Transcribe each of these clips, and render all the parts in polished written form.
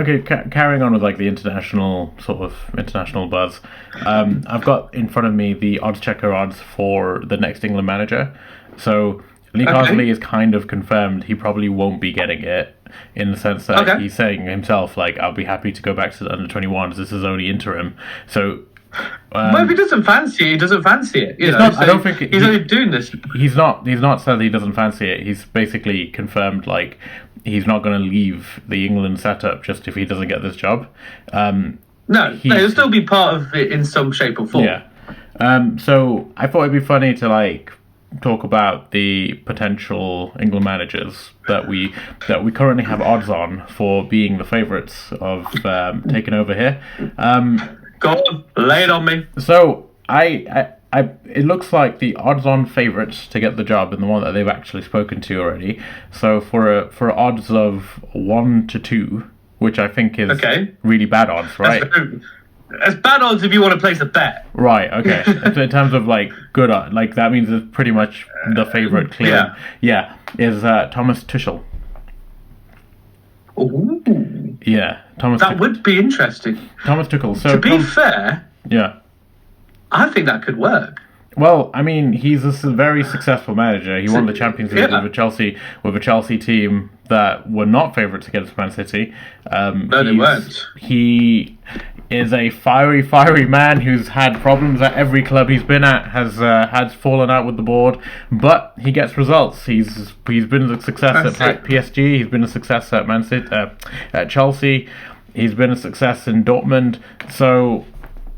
Okay, carrying on with like the international buzz. I've got in front of me the odds checker odds for the next England manager. So Lee Okay. Carsley is kind of confirmed he probably won't be getting it in the sense that Okay. he's saying himself like I'll be happy to go back to the under 21s. This is only interim. So Well, if he doesn't fancy it, he doesn't fancy it. You it's know, not. I so don't think he's only doing this. he's not said he doesn't fancy it. He's basically confirmed like he's not going to leave the England setup just if he doesn't get this job. No, he'll still be part of it in some shape or form. Yeah. So I thought it'd be funny to like talk about the potential England managers that we currently have odds on for being the favourites of taking over here. Go on, lay it on me. So it looks like the odds-on favourites to get the job and the one that they've actually spoken to already. So for odds of 1 to 2, which I think is Okay. really bad odds, right? As bad odds if you want to place a bet. Right. Okay. So in terms of like good odds, like that means it's pretty much the favourite clear. Yeah. Is Thomas Tuchel. Ooh, Yeah. Thomas. that would be interesting. Thomas Tuchel. So To be fair, yeah. I think that could work. Well, I mean, he's a very successful manager. He won the Champions League Yeah. with a Chelsea team that were not favourites against Man City. No, they weren't. He is a fiery man who's had problems at every club he's been at. Has fallen out with the board, but he gets results. He's been a success That's at it. PSG. He's been a success at Man City, at Chelsea. He's been a success in Dortmund. So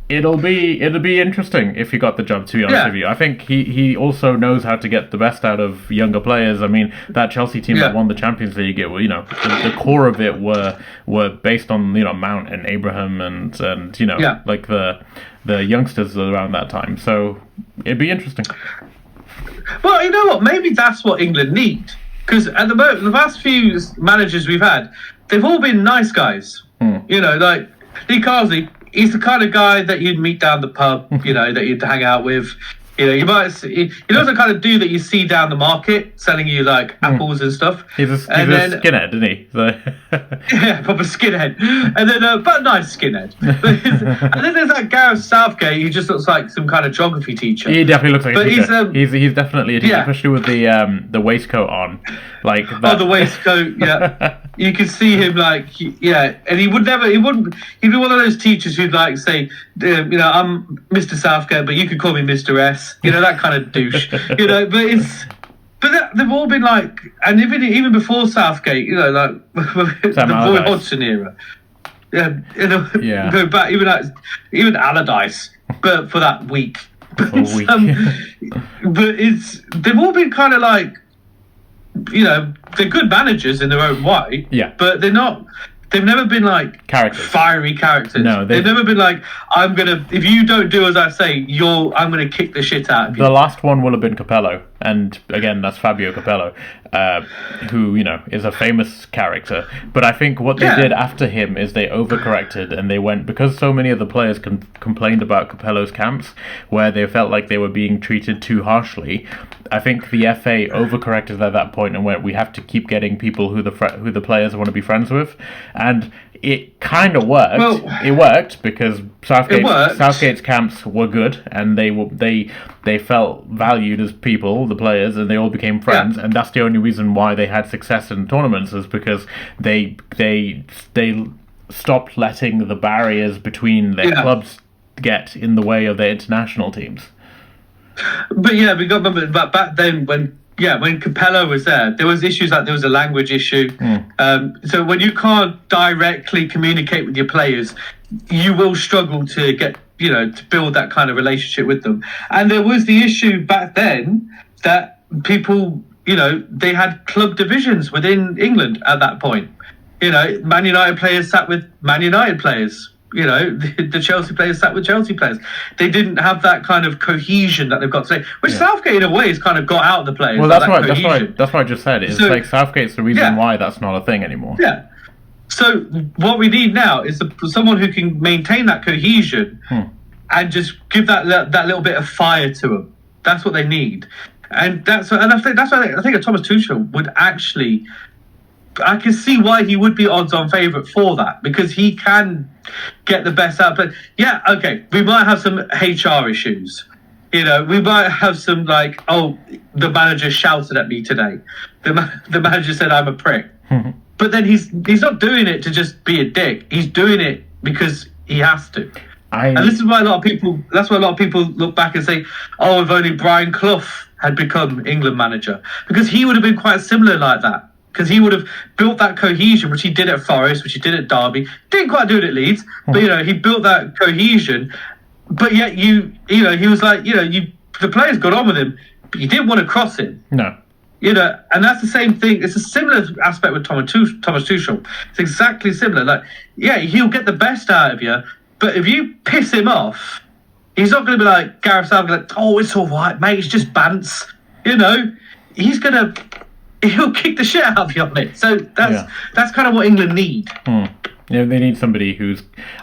it'll be interesting if he got the job. To be honest Yeah. with you, I think he also knows how to get the best out of younger players. I mean, that Chelsea team that Yeah. won the Champions League, the core of it were based on Mount and Abraham and Yeah. like the youngsters around that time. So it'd be interesting. Well, you know what? Maybe that's what England need. Because at the moment, the past few managers we've had, they've all been nice guys. You know, like Lee Carsley, he's the kind of guy that you'd meet down the pub, that you'd hang out with. You know, you might see, he knows the kind of dude that you see down the market selling you like apples and stuff. He's a skinhead, isn't he? So Yeah, proper skinhead. And then, but nice skinhead. And then there's that Gareth Southgate who just looks like some kind of geography teacher. he definitely looks like But a teacher. He's dedefinitely a teacher, yeah. especially with the waistcoat on, like that. Oh, the waistcoat, yeah. You can see him and he wouldn't, he'd be one of those teachers who'd like say, I'm Mr. Southgate, but you could call me Mr. S, that kind of douche, but they've all been like, and even before Southgate, like the Sam Roy Allardyce. Hodgson era, Yeah. go back, even Allardyce, but for that week. But, A week. but they've all been kind of like, they're good managers in their own way. Yeah. But they've never been like Characters. fiery characters. No, they've never been like, if you don't do as I say, I'm gonna kick the shit out of you. The last one will have been Capello, and again, that's Fabio Capello, who is a famous character. But I think what they Yeah. did after him is they overcorrected and they went, because so many of the players complained about Capello's camps, where they felt like they were being treated too harshly. I think the FA overcorrected at that point and went, we have to keep getting people who the players want to be friends with, and it kind of worked. Well, it worked because It worked. Southgate's camps were good, and they felt valued as people, the players, and they all became friends. Yeah. And that's the only reason why they had success in tournaments, is because they stopped letting the barriers between their Yeah. clubs get in the way of their international teams. But yeah, we got remember but back then when Capello was there was issues like there was a language issue. So when you can't directly communicate with your players, you will struggle to get to build that kind of relationship with them. And there was the issue back then that people they had club divisions within England at that point. Man United players sat with Man United players. The Chelsea players sat with Chelsea players. They didn't have that kind of cohesion that they've got today, which Southgate in a way has kind of got out of the players. Well, like that's what I just said. It's So- like Southgate's the reason Yeah. why that's not a thing anymore. Yeah. So what we need now is someone who can maintain that cohesion and just give that little bit of fire to them. That's what they need, and I think a Thomas Tuchel would actually I can see why he would be odds-on favourite for that, because he can get the best out. But yeah, okay, we might have some HR issues. You know, we might have some like, oh, the manager shouted at me today. The manager said I'm a prick. But then he's not doing it to just be a dick. He's doing it because he has to. And this is why a lot of people. That's why a lot of people look back and say, "Oh, if only Brian Clough had become England manager," because he would have been quite similar like that. Because he would have built that cohesion, which he did at Forest, which he did at Derby. Didn't quite do it at Leeds, but you know, he built that cohesion. But yet, you know, he was like, you know, the players got on with him, but you didn't want to cross him. No. You know, and that's the same thing. It's a similar aspect with Thomas Tuchel. It's exactly similar. Like, yeah, he'll get the best out of you, but if you piss him off, he's not going to be like Gareth Southgate, like, oh, it's all right, mate, it's just bants. You know, he'll kick the shit out of you on it. So that's kind of what England need. You know, they need somebody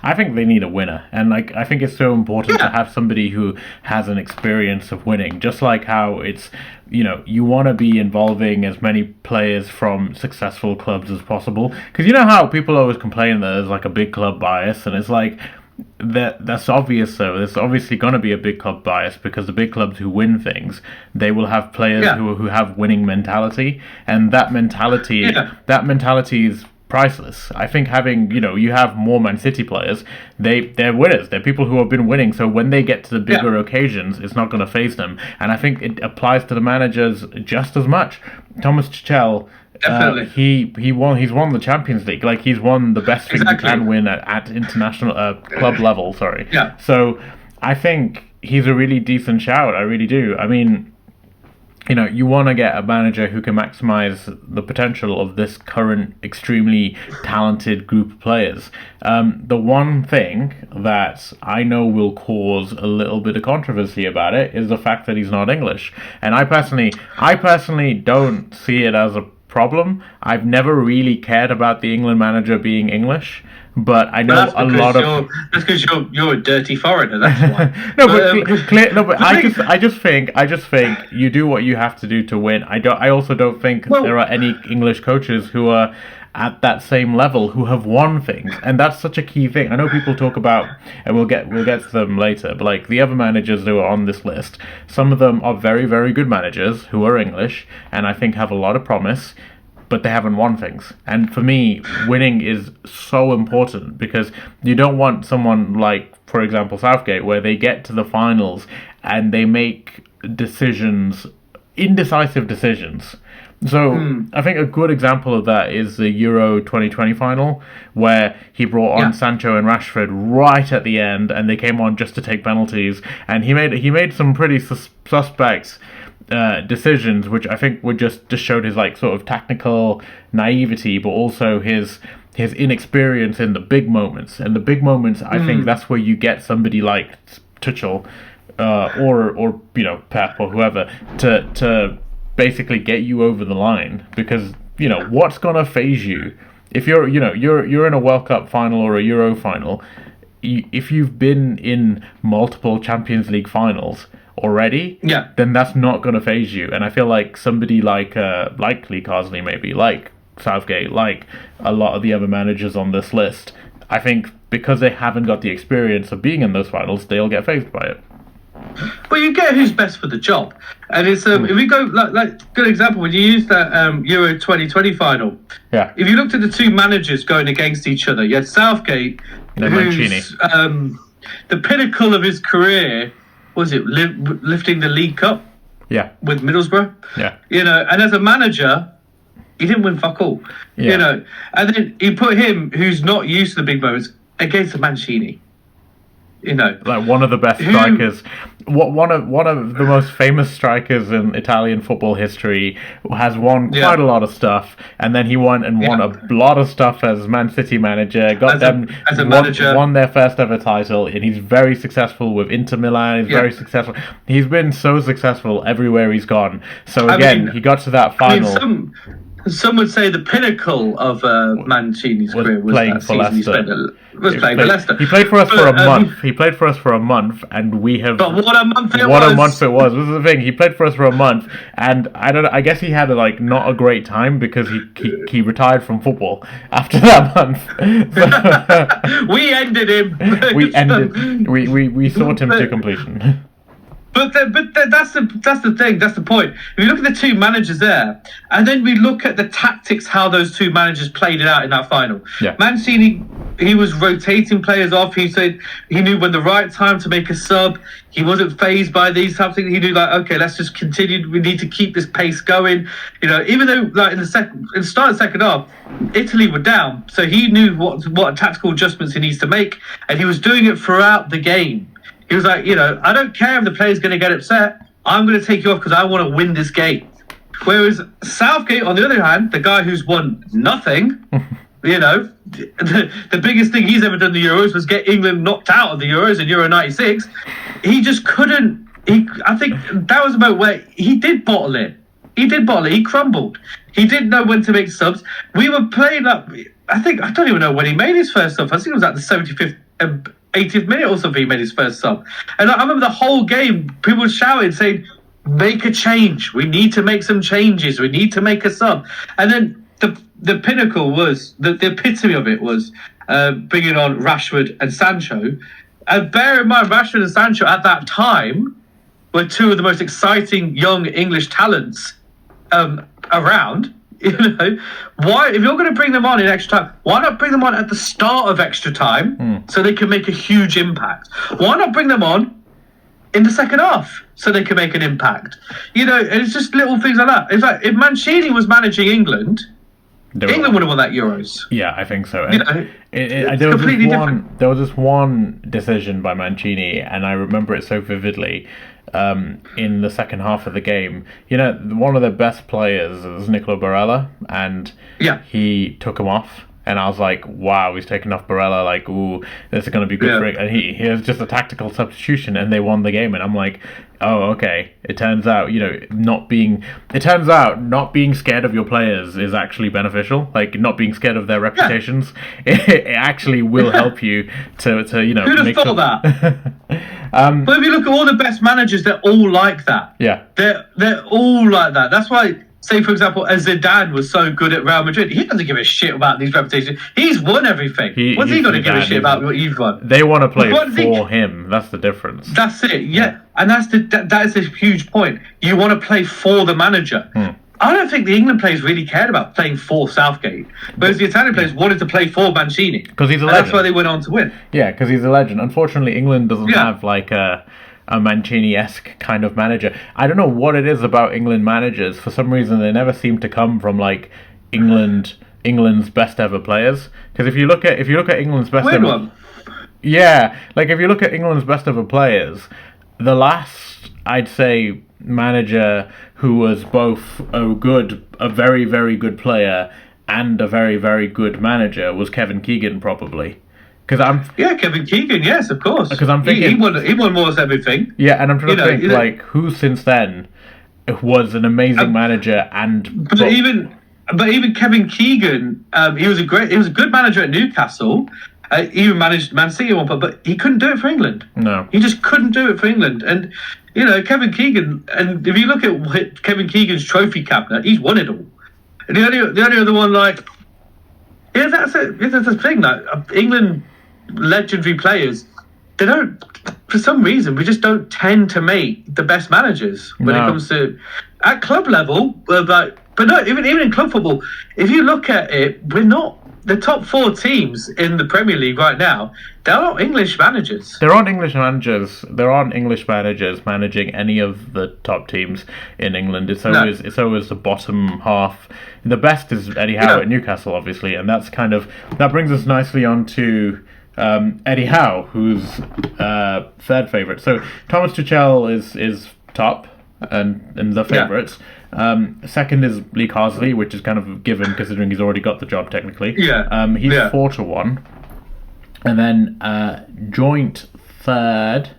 I think they need a winner. And like, I think it's so important to have somebody who has an experience of winning. Just like how it's, you know, you want to be involving as many players from successful clubs as possible. Because you know how people always complain that there's like a big club bias, and it's like, that's obvious though. There's obviously going to be a big club bias, because the big clubs who win things, they will have players who have winning mentality, and that mentality is priceless. I think having, you know, you have more Man City players, they're winners. They're people who have been winning, so when they get to the bigger occasions, it's not going to faze them. And I think it applies to the managers just as much. Thomas Tuchel, he's won the Champions League. Like, he's won the best thing you can win at international club level. Sorry. Yeah. So I think he's a really decent shout. I really do. I mean, you know, you want to get a manager who can maximize the potential of this current extremely talented group of players. The one thing that I know will cause a little bit of controversy about it is the fact that he's not English. And I personally don't see it as a problem. I've never really cared about the England manager being English. But I know that's because you're a dirty foreigner. That's why. I just think you do what you have to do to win. I also don't think there are any English coaches who are at that same level who have won things, and that's such a key thing. I know people talk about, and we'll get to them later, but like the other managers who are on this list, some of them are very, very good managers who are English, and I think have a lot of promise, but they haven't won things. And for me, winning is so important, because you don't want someone like, for example, Southgate, where they get to the finals and they make indecisive decisions. So I think a good example of that is the Euro 2020 final, where he brought on Sancho and Rashford right at the end, and they came on just to take penalties, and he made some pretty suspect decisions, which I think would just showed his like sort of tactical naivety, but also his inexperience in the big moments. And the big moments, I think that's where you get somebody like Tuchel or you know, Pep or whoever to basically get you over the line, because you know what's gonna phase you if you're in a World Cup final or a Euro final. If you've been in multiple Champions League finals already, then that's not going to phase you. And I feel like somebody like Lee Carsley, maybe like Southgate, like a lot of the other managers on this list, I think because they haven't got the experience of being in those finals, they'll get phased by it. Well, you get who's best for the job, and it's if we go like good example when you use that Euro 2020 final. Yeah. If you looked at the two managers going against each other, you had Southgate, who's the pinnacle of his career. Was it lifting the League Cup? Yeah. With Middlesbrough. Yeah. You know, and as a manager, he didn't win fuck all. Yeah. You know, and then you put him, who's not used to the big moments, against a Mancini. You know, like one of the best strikers, one of the most famous strikers in Italian football history, has won quite a lot of stuff, and then he won a lot of stuff as Man City manager. Won their first ever title, and he's very successful with Inter Milan. He's very successful. He's been so successful everywhere he's gone. So again, he got to that final. Some would say the pinnacle of Mancini's career was playing that for season Leicester. playing for Leicester. He played for us for a month. He played for us for a month, and we have. But what a month it was! What a month it was. This is the thing. He played for us for a month, and I don't know. I guess he had not a great time because he retired from football after that month. We ended him. We sought him to completion. But that's the thing. That's the point. If you look at the two managers there, and then we look at the tactics, how those two managers played it out in that final. Yeah. Mancini, he was rotating players off. He said he knew when the right time to make a sub. He wasn't phased by these types of things. He knew okay, let's just continue. We need to keep this pace going. Even though in the start of the second half, Italy were down, so he knew what tactical adjustments he needs to make, and he was doing it throughout the game. He was like, I don't care if the player's going to get upset. I'm going to take you off because I want to win this game. Whereas Southgate, on the other hand, the guy who's won nothing, the biggest thing he's ever done in the Euros was get England knocked out of the Euros in Euro 96. He just couldn't. I think that was about where he did bottle it. He crumbled. He didn't know when to make subs. We were playing up. I don't even know when he made his first sub. I think it was at the 75th. 80th minute or something, he made his first sub. And I remember the whole game, people were shouting, saying, make a change. We need to make some changes. We need to make a sub. And then the pinnacle was, the epitome of it was bringing on Rashford and Sancho. And bear in mind, Rashford and Sancho at that time were two of the most exciting young English talents around. Why? If you're going to bring them on in extra time, why not bring them on at the start of extra time so they can make a huge impact? Why not bring them on in the second half so they can make an impact? And it's just little things like that. It's like if Mancini was managing England, England would have won that Euros. Yeah, I think so. There was this one decision by Mancini, and I remember it so vividly. In the second half of the game, one of their best players is Nicolo Barella, and he took him off. And I was like, wow, he's taken off Barella. Like, ooh, this is going to be good for it. And he has just a tactical substitution, and they won the game. And I'm like, oh, okay. It turns out, not being scared of your players is actually beneficial. Like, not being scared of their reputations, it actually will help you to Who'd have thought that? But if you look at all the best managers, they're all like that. Yeah. They're all like that. That's why, say, for example, Zidane was so good at Real Madrid. He doesn't give a shit about these reputations. He's won everything. What's he got to give a shit about what you've won? They want to play for him. That's the difference. That's it, yeah. And that is a huge point. You want to play for the manager. I don't think the England players really cared about playing for Southgate, whereas the Italian players wanted to play for Mancini. Because he's a legend. That's why they went on to win. Yeah, because he's a legend. Unfortunately, England doesn't have like a Mancini-esque kind of manager. I don't know what it is about England managers. For some reason, they never seem to come from like England's best ever players. Because if you look at England's best Weird ever, one. yeah, like if you look at England's best ever players, the last, I'd say, manager who was both a very, very good player and a very, very good manager was Kevin Keegan, probably. Kevin Keegan, yes, of course. Because I'm thinking he won more than everything. Yeah, and I'm trying to think like who since then was an amazing manager But even Kevin Keegan, he was a good manager at Newcastle. He even managed Man City at one point, but he couldn't do it for England. No, he just couldn't do it for England. And Kevin Keegan, and if you look at Kevin Keegan's trophy cabinet, he's won it all. And the only other one, like, that's the thing. Like England legendary players, they don't, for some reason, we just don't tend to make the best managers when it comes to at club level. But no, even in club football, if you look at it, we're not. The top 4 teams in the Premier League right now, they're not English managers. There aren't English managers managing any of the top teams in England. It's always the bottom half. The best is Eddie Howe at Newcastle, obviously, and that brings us nicely on to Eddie Howe, who's third favourite. So Thomas Tuchel is top and the favourites. Second is Lee Carsley, which is kind of a given considering he's already got the job technically. He's 4-1, and then joint third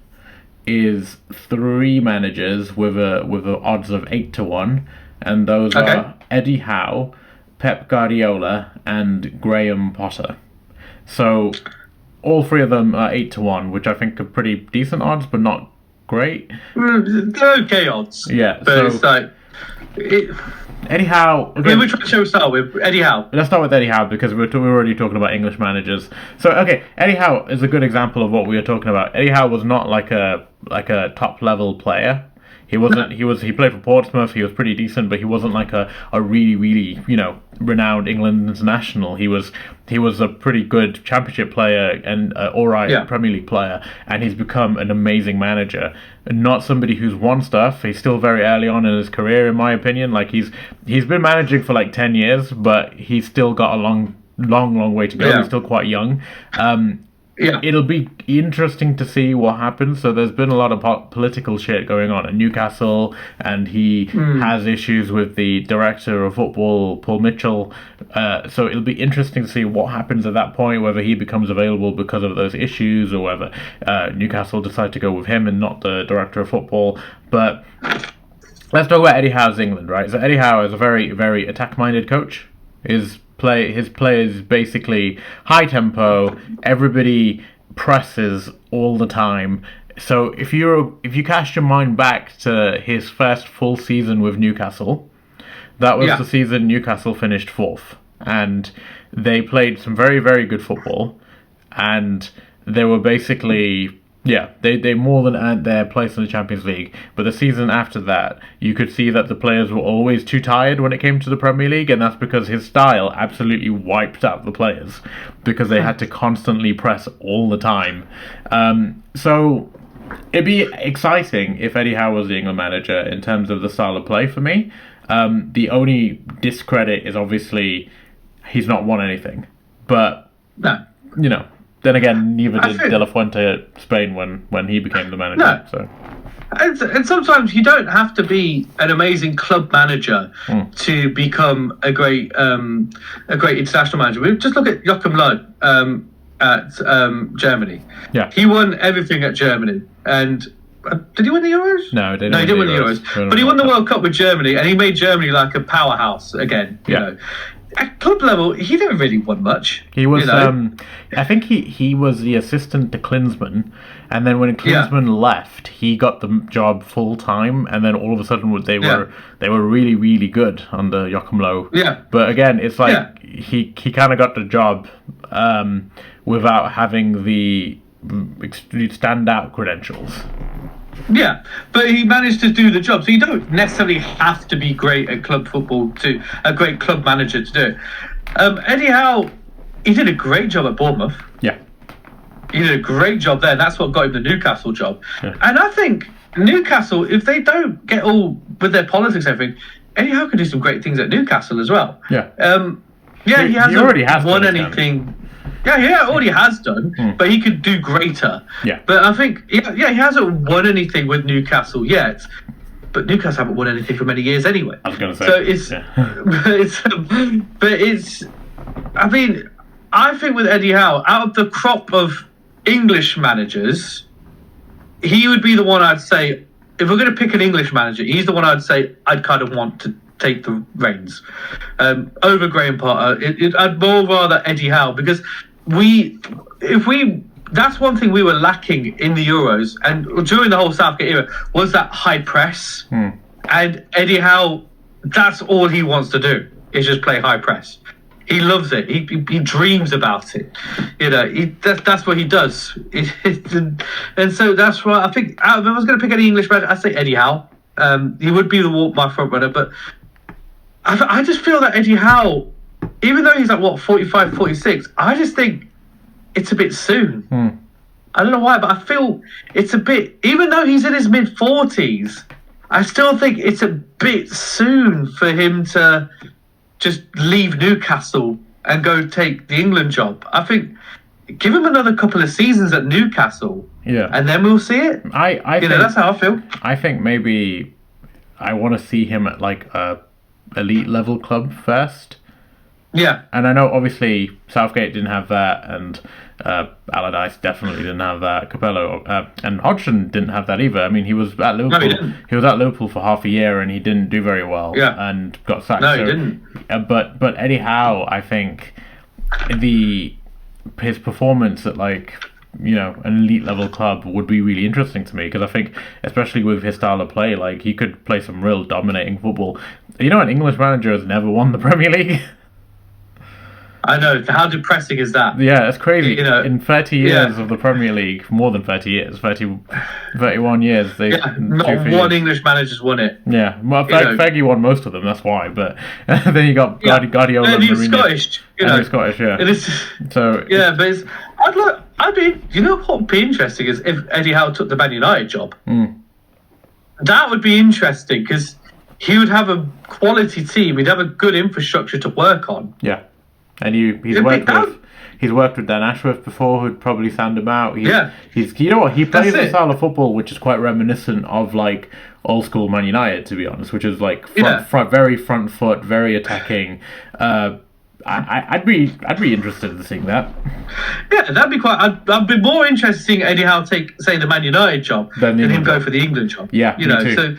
is 3 managers with a odds of 8-1, and those are Eddie Howe, Pep Guardiola, and Graham Potter. So all three of them are 8-1, which I think are pretty decent odds, but not great. They're okay odds. Yeah. But So it's like, Eddie Howe. I mean, which one shall we start with? Eddie Howe. Let's start with Eddie Howe because we're already talking about English managers. So okay, Eddie Howe is a good example of what we were talking about. Eddie Howe was not like a top level player. He wasn't. He played for Portsmouth. He was pretty decent, but he wasn't like a really renowned England international. He was a pretty good Championship player and alright Premier League player, and he's become an amazing manager. Not somebody who's won stuff. He's still very early on in his career, in my opinion. Like he's been managing for like 10 years, but he's still got a long way to go. He's still quite young. It'll be interesting to see what happens. So there's been a lot of political shit going on at Newcastle, and he has issues with the director of football, Paul Mitchell. So it'll be interesting to see what happens at that point, whether he becomes available because of those issues, or whether Newcastle decide to go with him and not the director of football. But let's talk about Eddie Howe's England, right? So Eddie Howe is a very, very attack-minded coach. His play is basically high tempo. Everybody presses all the time. So if you cast your mind back to his first full season with Newcastle, that was the season Newcastle finished 4th, and they played some very, very good football, and they were basically they more than earned their place in the Champions League. But the season after that, you could see that the players were always too tired when it came to the Premier League, and that's because his style absolutely wiped out the players because they had to constantly press all the time. So it'd be exciting if Eddie Howe was the England manager in terms of the style of play for me. The only discredit is obviously he's not won anything, but then again, neither did De La Fuente at Spain when he became the manager. No. So. And sometimes you don't have to be an amazing club manager to become a great international manager. Just look at Joachim Löw at Germany. Yeah, he won everything at Germany, and did he win the Euros? No, he didn't win the Euros. But he won the World Cup with Germany, and he made Germany like a powerhouse again. You know. At club level, he never really won much. He was, I think he was the assistant to Klinsmann, and then when Klinsmann left, he got the job full time, and then all of a sudden they were really, really good under Joachim Löw. Yeah. But again, it's like he kind of got the job without having the standout credentials. Yeah, but he managed to do the job. So you don't necessarily have to be great at club football a great club manager to do it. Eddie Howe, he did a great job at Bournemouth. Yeah. He did a great job there. That's what got him the Newcastle job. Yeah. And I think Newcastle, if they don't get all with their politics and everything, Eddie Howe could do some great things at Newcastle as well. Yeah. He hasn't already has won anything. Yeah, he already has done, but he could do greater. Yeah. But I think, he hasn't won anything with Newcastle yet. But Newcastle haven't won anything for many years anyway. I was going to say. So I think with Eddie Howe, out of the crop of English managers, he would be the one I'd say, if we're going to pick an English manager, he's the one I'd say I'd kind of want to take the reins over Graham Potter. I'd more rather Eddie Howe, because that's one thing we were lacking in the Euros and during the whole Southgate era was that high press. And Eddie Howe, that's all he wants to do is just play high press. He loves it. He dreams about it. That's what he does. And so that's why I think if I was going to pick any English manager, I'd say Eddie Howe. He would be my front runner, but I just feel that Eddie Howe, even though he's like 45, 46, I just think it's a bit soon. I don't know why, but I feel it's a bit, even though he's in his mid-40s, I still think it's a bit soon for him to just leave Newcastle and go take the England job. I think give him another couple of seasons at Newcastle, and then we'll see it. I think that's how I feel. I think maybe I want to see him at like a elite level club first, Yeah. And I know obviously Southgate didn't have that, and Allardyce definitely didn't have that. Capello and Hodgson didn't have that either. I mean, he was at Liverpool. No, he didn't. He was at Liverpool for half a year, and he didn't do very well. Yeah. And got sacked. No, he didn't. But Eddie Howe, I think his performance at an elite level club would be really interesting to me, because I think, especially with his style of play, like he could play some real dominating football. You know, an English manager has never won the Premier League. I know. How depressing is that? Yeah, it's crazy. You know, in 30 years of the Premier League, more than 30 years, 31 years, not one English manager's won it. Yeah, well, Fergie won most of them. That's why. But then you got Guardiola and he's Mourinho. Scottish. He's Scottish, yeah. It is. So yeah, but you know what would be interesting is if Eddie Howe took the Man United job. That would be interesting, because he would have a quality team. He'd have a good infrastructure to work on. Yeah. And he's worked with Dan Ashworth before, who'd probably sound him out. He's you know what, he plays a style of football which is quite reminiscent of like old school Man United, to be honest, which is like very front foot, very attacking. I'd be interested in seeing that. Yeah, that'd be quite. I'd be more interested in seeing Eddie Howe take, say, the Man United job than him go for the England job. Yeah, you know. Too. So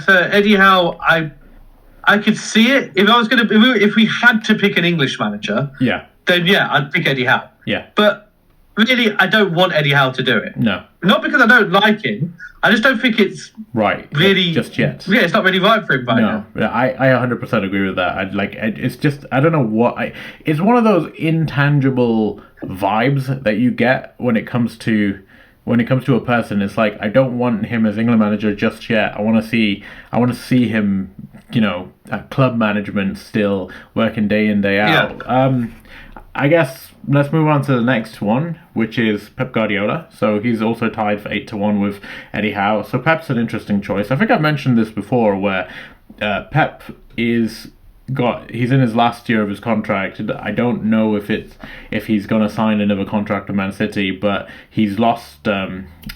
so Eddie Howe, I could see it if we had to pick an English manager. Yeah. Then I'd pick Eddie Howe. Yeah. But really, I don't want Eddie Howe to do it. No. Not because I don't like him. I just don't think it's right. Really, just yet. Yeah, it's not really right for him by now. No, I 100% agree with that. It's just, I don't know what it's one of those intangible vibes that you get when it comes to a person. It's like, I don't want him as England manager just yet. I want to see him, at club management still working day in, day out. Yeah. I guess let's move on to the next one, which is Pep Guardiola. So he's also tied for 8-1 with Eddie Howe. So Pep's an interesting choice. I think I've mentioned this before, where Pep he's in his last year of his contract. I don't know if he's going to sign another contract with Man City, but he's lost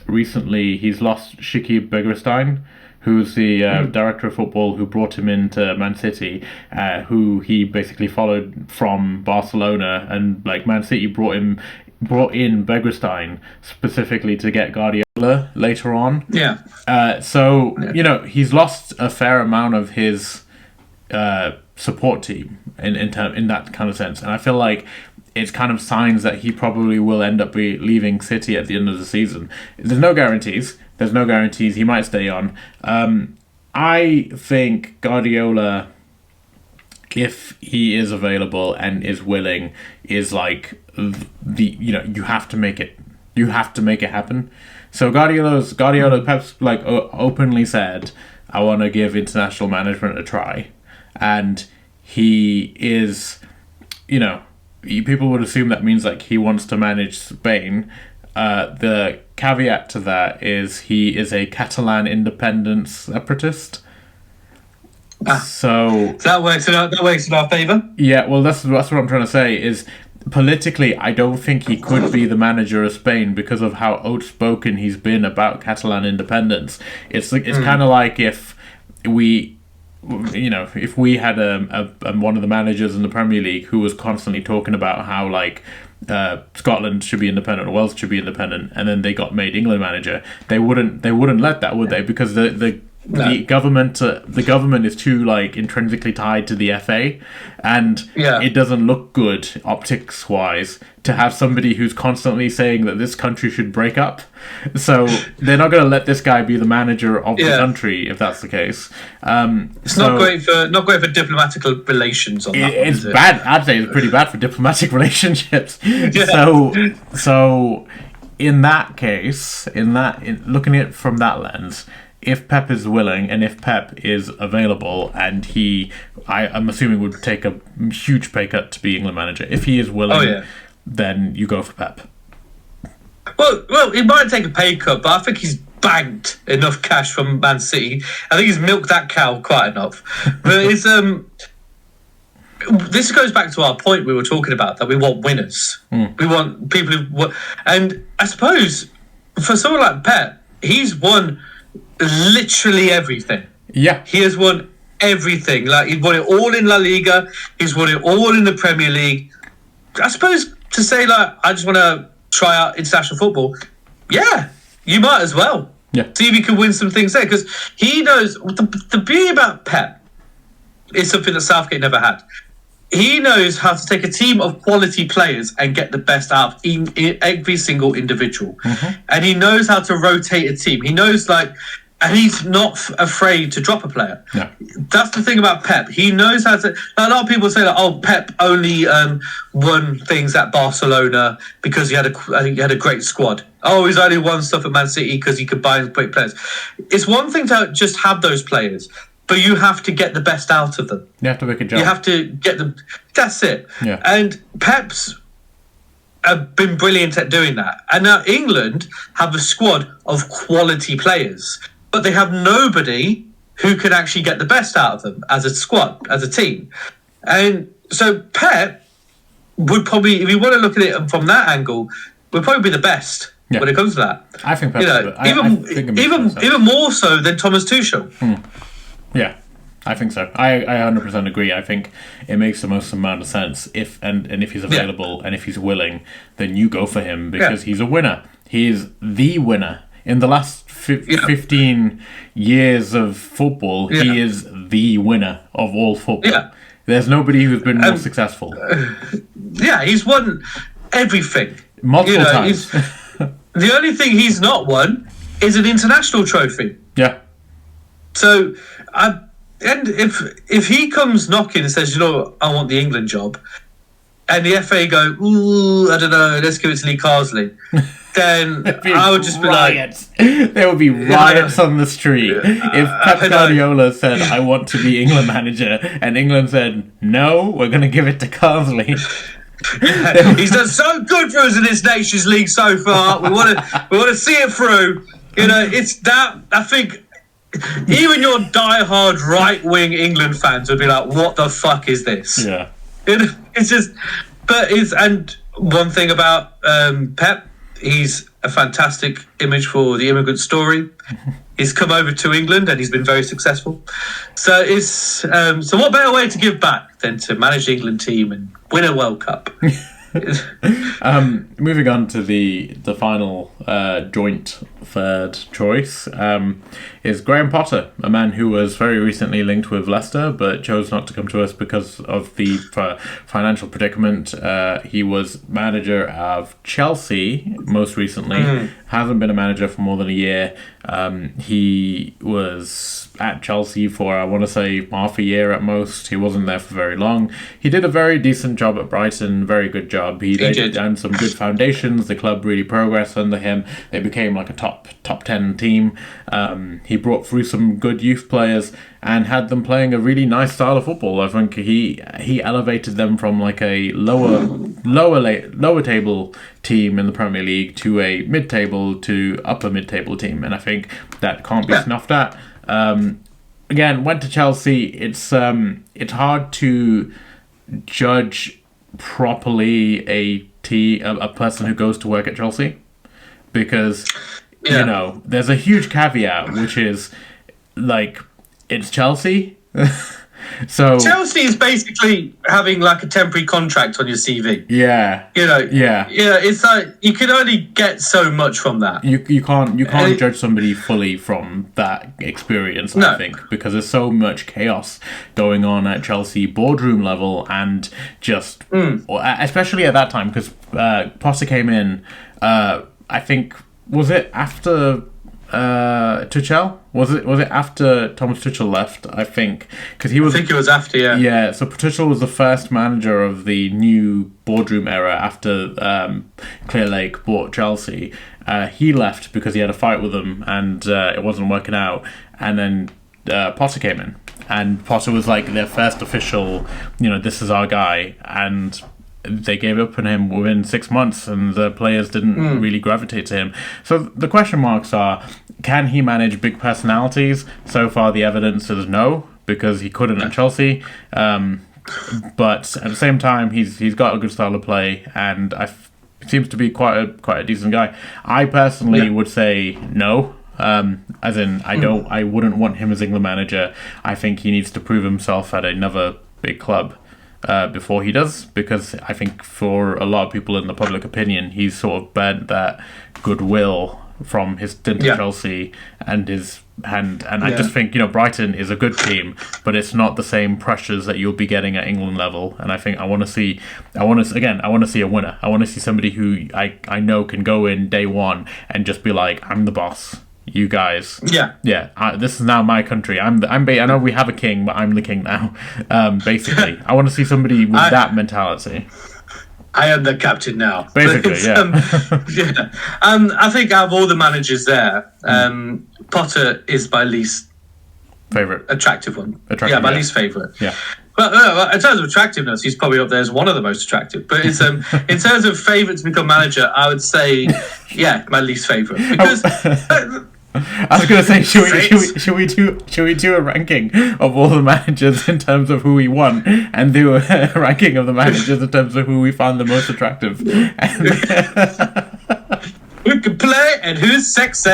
recently. He's lost Shiki Begiristain, who's the director of football who brought him into Man City, who he basically followed from Barcelona, and like Man City brought in Begiristain specifically to get Guardiola later on. Yeah. So he's lost a fair amount of his support team in that kind of sense, and I feel like it's kind of signs that he probably will end up leaving City at the end of the season. There's no guarantees. He might stay on. I think Guardiola, if he is available and is willing, is like you have to make it. You have to make it happen. So Guardiola Pep's like openly said, I want to give international management a try, and he is, people would assume that means like he wants to manage Spain. The caveat to that is he is a Catalan independence separatist. So that works in our favour. Yeah, well, that's what I'm trying to say. Is politically, I don't think he could be the manager of Spain because of how outspoken he's been about Catalan independence. It's kind of like if we had one of the managers in the Premier League who was constantly talking about how like Scotland should be independent or Wales should be independent, and then they got made England manager, they wouldn't let that, would they? Because the government is too like intrinsically tied to the FA, and it doesn't look good optics wise to have somebody who's constantly saying that this country should break up. So they're not going to let this guy be the manager of the country if that's the case. It's not great for diplomatic relations. On that it's one, bad. I'd say it's pretty bad for diplomatic relationships. Yeah. So in that case, looking at it from that lens, if Pep is willing and if Pep is available, and I'm assuming would take a huge pay cut to be England manager. If he is willing, then you go for Pep. Well, he might take a pay cut, but I think he's banked enough cash from Man City. I think he's milked that cow quite enough. But it's this goes back to our point we were talking about, that we want winners. We want people who, and I suppose for someone like Pep, he's won literally everything. Yeah, he has won everything. Like, he won it all in La Liga. He's won it all in the Premier League. I suppose to say, like, I just want to try out international football. Yeah, you might as well. Yeah. See if you can win some things there. Because he knows, the beauty about Pep is something that Southgate never had. He knows how to take a team of quality players and get the best out of every single individual. And he knows how to rotate a team. He knows, like, and he's not afraid to drop a player. No. That's the thing about Pep. He knows how to. A lot of people say that, oh, Pep only won things at Barcelona because I think he had a great squad. Oh, he's only won stuff at Man City because he could buy great players. It's one thing to just have those players, but you have to get the best out of them. You have to make a job. You have to get them. That's it. Yeah. And Pep's have been brilliant at doing that. And now England have a squad of quality players, but they have nobody who can actually get the best out of them as a squad, as a team. And so Pep would probably, if you want to look at it from that angle, would probably be the best when it comes to that. I think Pep's even more so than Thomas Tuchel. Yeah, I think so. I 100% agree. I think it makes the most amount of sense if he's available and if he's willing, then you go for him because he's a winner. He is the winner. In the last 15 years of football, he is the winner of all football. Yeah. There's nobody who's been more successful. He's won everything. Multiple times. The only thing he's not won is an international trophy. Yeah. So, and if he comes knocking and says, you know, I want the England job, and the FA go, ooh, I don't know, let's give it to Lee Carsley, then I would just be riots. There would be riots on the street if Pep Guardiola said, I want to be England manager, and England said, no, we're going to give it to Carsley. He's done so good for us in this Nations League so far. We want to see it through. You know, it's that. I think even your diehard right-wing England fans would be like, "What the fuck is this?" Yeah, it's just. But and one thing about Pep, he's a fantastic image for the immigrant story. He's come over to England and he's been very successful. So it's so what better way to give back than to manage the England team and win a World Cup? Moving on to the final joint third choice is Graham Potter, a man who was very recently linked with Leicester but chose not to come to us because of the financial predicament. He was manager of Chelsea most recently, hasn't been a manager for more than a year. He was at Chelsea for, I want to say, half a year at most. He wasn't there for very long. He did a very decent job at Brighton, very good job. He laid down some good foundations. The club really progressed under him. They became like a top 10 team. He brought through some good youth players and had them playing a really nice style of football. I think he elevated them from like a lower table team in the Premier League to a mid-table to upper mid-table team, and I think that can't be snuffed at. Again, went to Chelsea. It's hard to judge properly a person who goes to work at Chelsea because you know there's a huge caveat, which is like it's Chelsea. So Chelsea is basically having like a temporary contract on your CV. Yeah. You know. Yeah. Yeah. It's like you can only get so much from that. You can't judge somebody fully from that experience. I think because there's so much chaos going on at Chelsea boardroom level and just especially at that time because Potter came in. I think was it after. Tuchel? Was it after Thomas Tuchel left? I think because I think it was after. Yeah. Yeah. So Tuchel was the first manager of the new boardroom era after Clear Lake bought Chelsea. He left because he had a fight with them and it wasn't working out. And then Potter came in, and Potter was like their first official. You know, this is our guy, and they gave up on him within 6 months and the players didn't really gravitate to him. So the question marks are, can he manage big personalities? So far the evidence is no, because he couldn't at Chelsea. But at the same time, he's got a good style of play and seems to be quite a decent guy. I personally would say no. As in, I wouldn't want him as England manager. I think he needs to prove himself at another big club before he does, because I think for a lot of people in the public opinion, he's sort of burnt that goodwill from his stint at Chelsea and his hand. And I just think, Brighton is a good team, but it's not the same pressures that you'll be getting at England level. And I think I want to see a winner. I want to see somebody who I know can go in day one and just be like, I'm the boss. You guys, this is now my country. I know we have a king, but I'm the king now. Basically, I want to see somebody with that mentality. I am the captain now. Basically, I think out of all the managers there, Potter is my least favorite, attractive one. My least favorite. Yeah. Well, in terms of attractiveness, he's probably up there as one of the most attractive. But it's, in terms of favourite to become manager, I would say, my least favourite. Because I was going to say, should we do a ranking of all the managers in terms of who we want, and do a ranking of the managers in terms of who we find the most attractive? Who can play and who's sexy?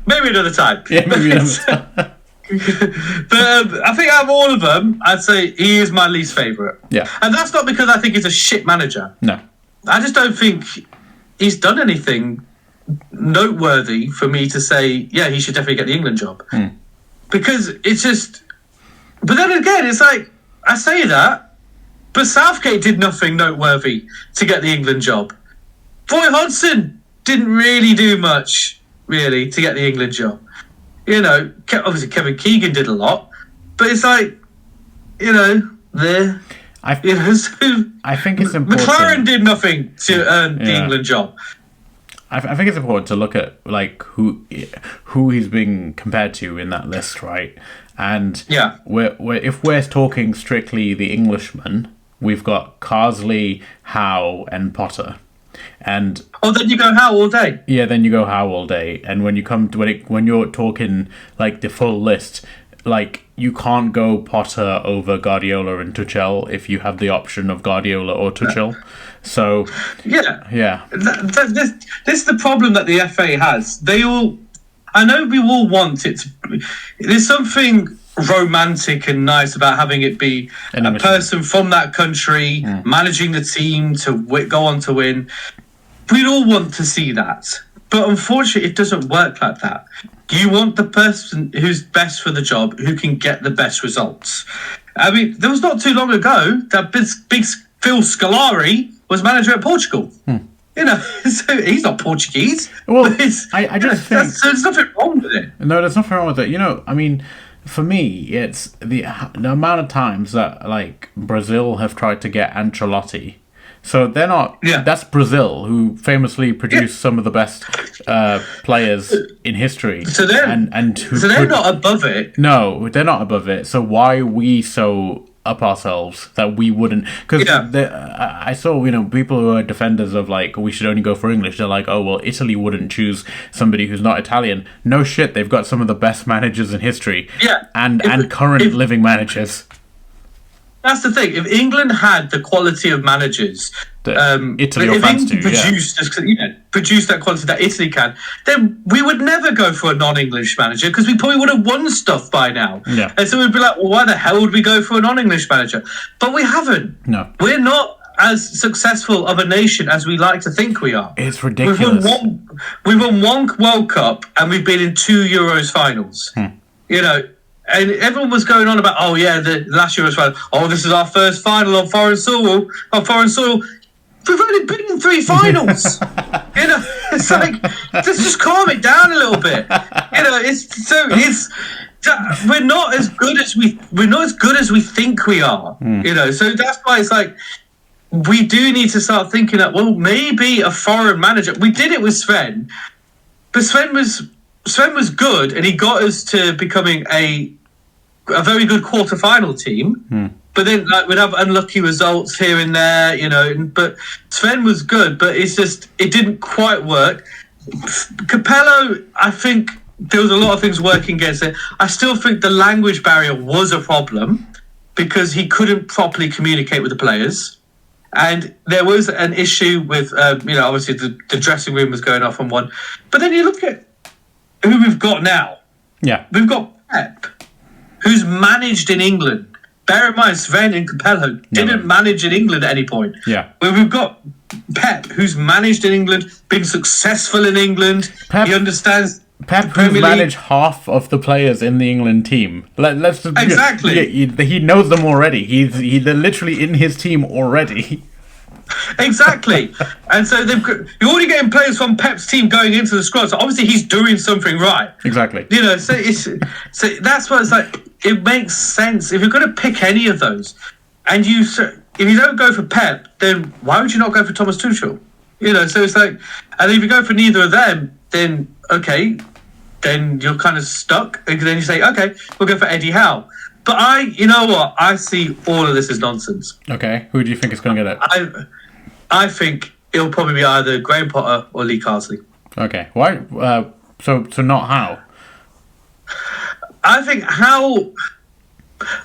Maybe another time. Yeah, maybe another time. But I think out of all of them, I'd say he is my least favourite. Yeah. And that's not because I think he's a shit manager. No. I just don't think he's done anything noteworthy for me to say, he should definitely get the England job. Because it's just... But then again, it's like, I say that, but Southgate did nothing noteworthy to get the England job. Roy Hodgson didn't really do much, really, to get the England job. Obviously Kevin Keegan did a lot, but it's like, I think it's important. McLaren did nothing to earn the England job. I think it's important to look at like who he's being compared to in that list, right? And if we're talking strictly the Englishmen, we've got Carsley, Howe, and Potter. And then you go Howe all day. Yeah, then you go Howe all day. And when you come to when you're talking like the full list, like you can't go Potter over Guardiola and Tuchel if you have the option of Guardiola or Tuchel. So this is the problem that the FA has. I know we all want it to. There's something romantic and nice about having it be a person from that country managing the team to go on to win. We'd all want to see that, but unfortunately it doesn't work like that. You want the person who's best for the job, who can get the best results. I mean, there was not too long ago that big Phil Scolari was manager at Portugal. So he's not Portuguese. Well, I just think there's nothing wrong with it. No, there's nothing wrong with it. I mean, for me, it's the amount of times that like Brazil have tried to get Ancelotti. So they're not. Yeah. That's Brazil, who famously produced some of the best players in history. So they're not above it. No, they're not above it. So why are we so up ourselves that we wouldn't? Because I saw people who are defenders of like we should only go for English. They're like, oh well, Italy wouldn't choose somebody who's not Italian. No shit, they've got some of the best managers in history. Yeah, and current living managers. That's the thing. If England had the quality of managers, Italy or France do, produce that quality that Italy can, then we would never go for a non-English manager because we probably would have won stuff by now. Yeah. And so we'd be like, well, why the hell would we go for a non-English manager? But we haven't. No. We're not as successful of a nation as we like to think we are. It's ridiculous. We've won one World Cup and we've been in 2 Euros finals. And everyone was going on about, the last Euros final. Oh, this is our first final on foreign soil. We've only been in 3 finals. It's like just calm it down a little bit. We're not as good as we think we are. So that's why it's like we do need to start thinking that maybe a foreign manager. We did it with Sven, but Sven was good, and he got us to becoming a very good quarter-final team. But then we'd have unlucky results here and there, But Sven was good, but it's just it didn't quite work. Capello, I think there was a lot of things working against it. I still think the language barrier was a problem because he couldn't properly communicate with the players. And there was an issue with, obviously the dressing room was going off on one. But then you look at who we've got now. Yeah. We've got Pep, who's managed in England. Bear in mind, Sven and Capello didn't manage in England at any point. Yeah. Where we've got Pep, who's managed in England, been successful in England. He understands Pep, who's managed half of the players in the England team. Let's exactly. He knows them already. They're literally in his team already. Exactly. And so you're already getting players from Pep's team going into the squad. So obviously he's doing something right. Exactly. So that's what it's like. It makes sense if you're going to pick any of those, and if you don't go for Pep, then why would you not go for Thomas Tuchel? So it's like, and if you go for neither of them, then okay, then you're kind of stuck. And then you say, okay, we'll go for Eddie Howe. But I see all of this as nonsense. Okay, who do you think is going to get it? I think it'll probably be either Graham Potter or Lee Carsley. Okay, why? So not Howe. I think Howe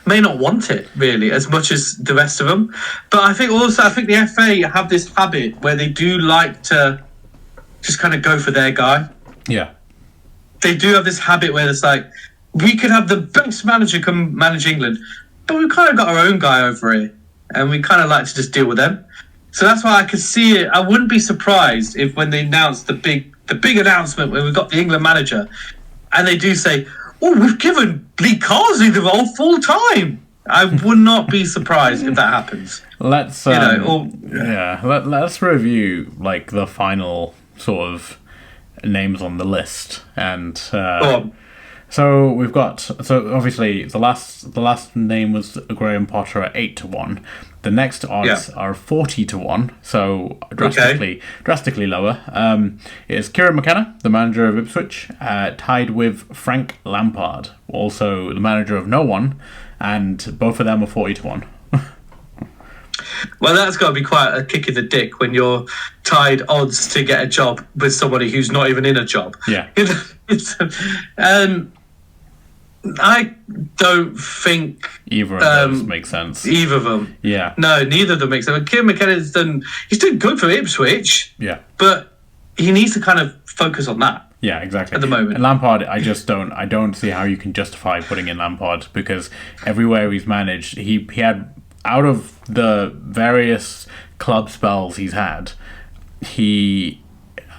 may not want it really as much as the rest of them, but I think the FA have this habit where they do like to just kind of go for their guy. Yeah, they do have this habit where it's like, we could have the best manager come manage England, but we've kind of got our own guy over here, and we kind of like to just deal with them. So that's why I could see it. I wouldn't be surprised if when they announced the big announcement when we got the England manager, and they do say, "Oh, we've given Lee Carsley the role full time." I would not be surprised if that happens. Let's review like the final sort of names on the list, and so we've got obviously the last name was Graham Potter at 8-1. The next odds are 40-1, so drastically lower. It is Kieran McKenna, the manager of Ipswich, tied with Frank Lampard, also the manager of no one, and both of them are 40-1. Well, that's got to be quite a kick in the dick when you're tied odds to get a job with somebody who's not even in a job. Yeah. I don't think either of those make sense. Either of them. Yeah. No, neither of them make sense. Kieran McKenna's he's doing good for Ipswich. Yeah. But he needs to kind of focus on that. Yeah, exactly. At the moment. And Lampard, I don't see how you can justify putting in Lampard, because everywhere he's managed, he had, out of the various club spells he's had,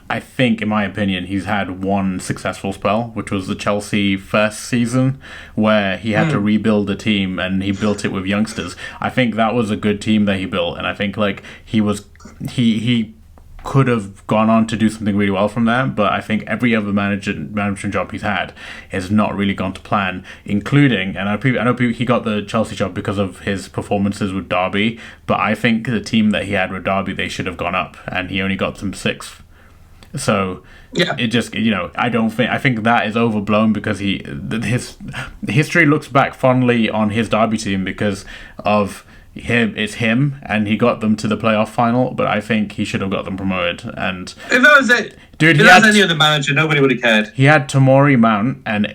I think, in my opinion, he's had one successful spell, which was the Chelsea first season, where he had to rebuild the team and he built it with youngsters. I think that was a good team that he built, and I think like he could have gone on to do something really well from there. But I think every other management job he's had has not really gone to plan, including, and I know he got the Chelsea job because of his performances with Derby, but I think the team that he had with Derby, they should have gone up, and he only got them 6th. So it just, I think that is overblown, because his history looks back fondly on his Derby team because of him. It's him, and he got them to the playoff final, but I think he should have got them promoted. And if that was it, dude, if that was any other manager, nobody would have cared. He had Tamori Mount and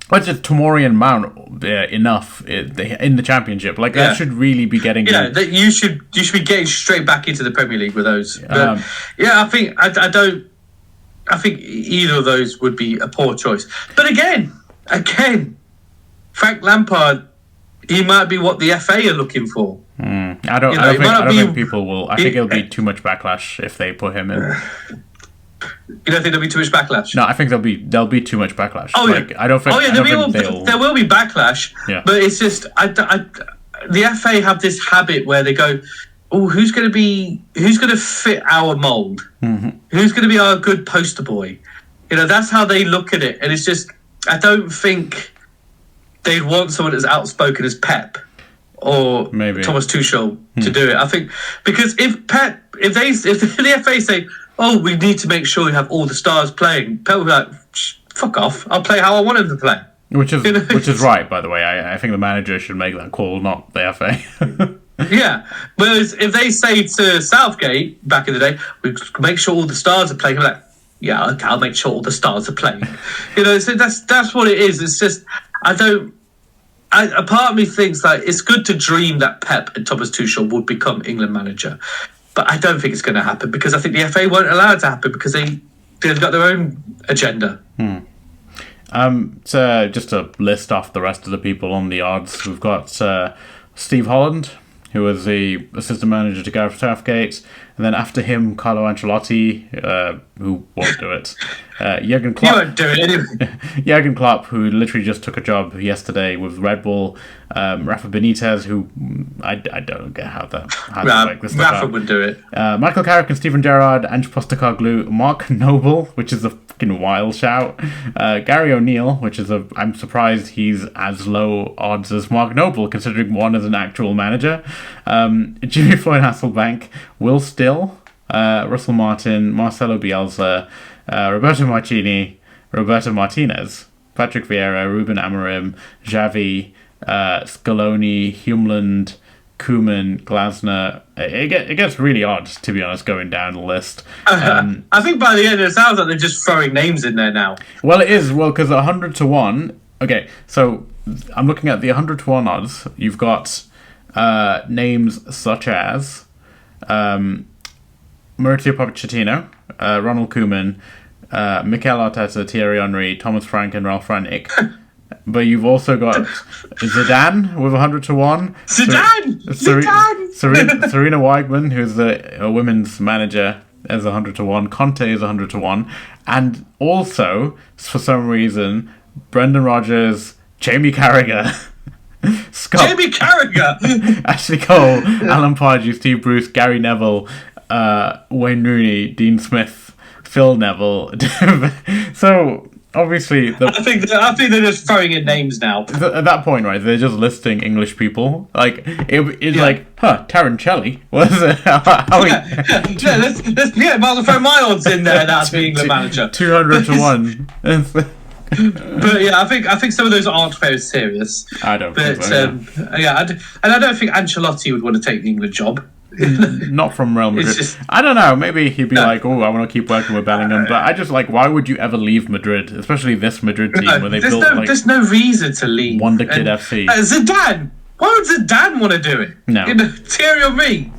what's it, Tamori and Mount enough in the Championship. Like that should really be getting. Yeah, that you should be getting straight back into the Premier League with those. But, I think I think either of those would be a poor choice. But again, Frank Lampard, he might be what the FA are looking for. I don't think people will. I think it'll be too much backlash if they put him in. You don't think there'll be too much backlash? No, I think there'll be too much backlash. Oh yeah. I don't think. There will be backlash. Yeah. But it's just the FA have this habit where they go, "Oh, who's going to fit our mold? Mm-hmm. Who's going to be our good poster boy?" That's how they look at it, and it's just, I don't think they'd want someone as outspoken as Pep or maybe Thomas Tuchel to do it. I think because if the FA say, "Oh, we need to make sure we have all the stars playing," Pep will be like, "Fuck off! I'll play how I want him to play." Which is right, by the way. I think the manager should make that call, not the FA. Yeah. Whereas if they say to Southgate back in the day, "We make sure all the stars are playing," I'm like, "Yeah, okay, I'll make sure all the stars are playing." So that's what it is. It's just I a part of me thinks like it's good to dream that Pep and Thomas Tuchel would become England manager, but I don't think it's going to happen because I think the FA won't allow it to happen because they've got their own agenda. So just to list off the rest of the people on the odds, we've got Steve Holland, who was the assistant manager to Gareth Southgate, and then after him, Carlo Ancelotti, who won't do it. Jurgen Klopp. You won't do it anyway. Jurgen Klopp, who literally just took a job yesterday with Red Bull. Rafa Benitez, who I don't get how to work this stuff Rafa out. would do it. Michael Carrick and Steven Gerrard, Ange Postecoglou, Mark Noble, which is a fucking wild shout. Gary O'Neill, which is I'm surprised he's as low odds as Mark Noble, considering one is an actual manager. Jimmy Floyd Hasselbank, Will Still, Russell Martin, Marcelo Bielsa, Roberto Martini, Roberto Martinez, Patrick Vieira, Ruben Amorim, Xavi, Scaloni, Humeland, Koeman, Glasner. It gets really odd, to be honest, going down the list. I think by the end it sounds like they're just throwing names in there now. Well, it is. Well, because 100 to 1... Okay, so I'm looking at the 100 to 1 odds. You've got names such as Mauricio Pochettino, Ronald Koeman, Mikel Arteta, Thierry Henry, Thomas Frank, and Ralph Rangnick. But you've also got Zidane with 100 to 1. Zidane! Serena Wiegman, who's a women's manager, is 100 to 1. Conte is 100 to 1. And also, for some reason, Brendan Rodgers, Jamie Carragher, Jamie Carragher! Ashley Cole, Alan Pardew, Steve Bruce, Gary Neville, Wayne Rooney, Dean Smith, Phil Neville. So obviously, I think they're just throwing in names now. At that point, right, they're just listing English people. Like it's like, Tarancelli. What is it? Might as well throw my odds in there. That's the England manager. 200 to 1. But yeah, I think some of those aren't very serious. I don't think so. And I don't think Ancelotti would want to take the England job. Not from Real Madrid. I don't know. Maybe he'd be like, "Oh, I want to keep working with Bellingham." But I just like, why would you ever leave Madrid, especially this Madrid team where they built there's no reason to leave. Wonder Kid FC. Zidane. Why would Zidane want to do it? No. Thierry Henry.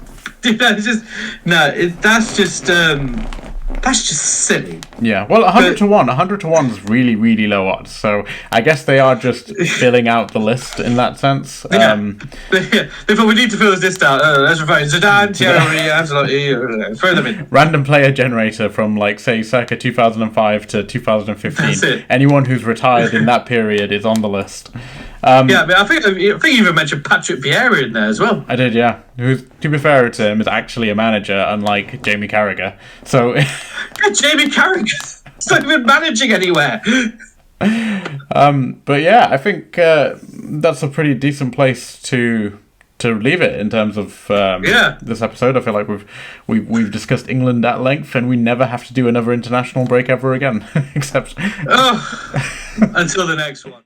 That's just silly. Yeah, well, 100 to 1. 100 to 1 is really, really low odds. So I guess they are just filling out the list in that sense. They thought we need to fill this list out. Let's refer Zidane, Thierry, absolutely. Throw them in. Random player generator from, like, say, circa 2005 to 2015. That's it. Anyone who's retired in that period is on the list. Yeah, but I think you even mentioned Patrick Vieira in there as well. I did, yeah. Who's, to be fair to him, is actually a manager, unlike Jamie Carragher. So, Jamie Carragher, he's not even managing anywhere. But yeah, I think that's a pretty decent place to leave it in terms of this episode. I feel like we've discussed England at length, and we never have to do another international break ever again, except until the next one.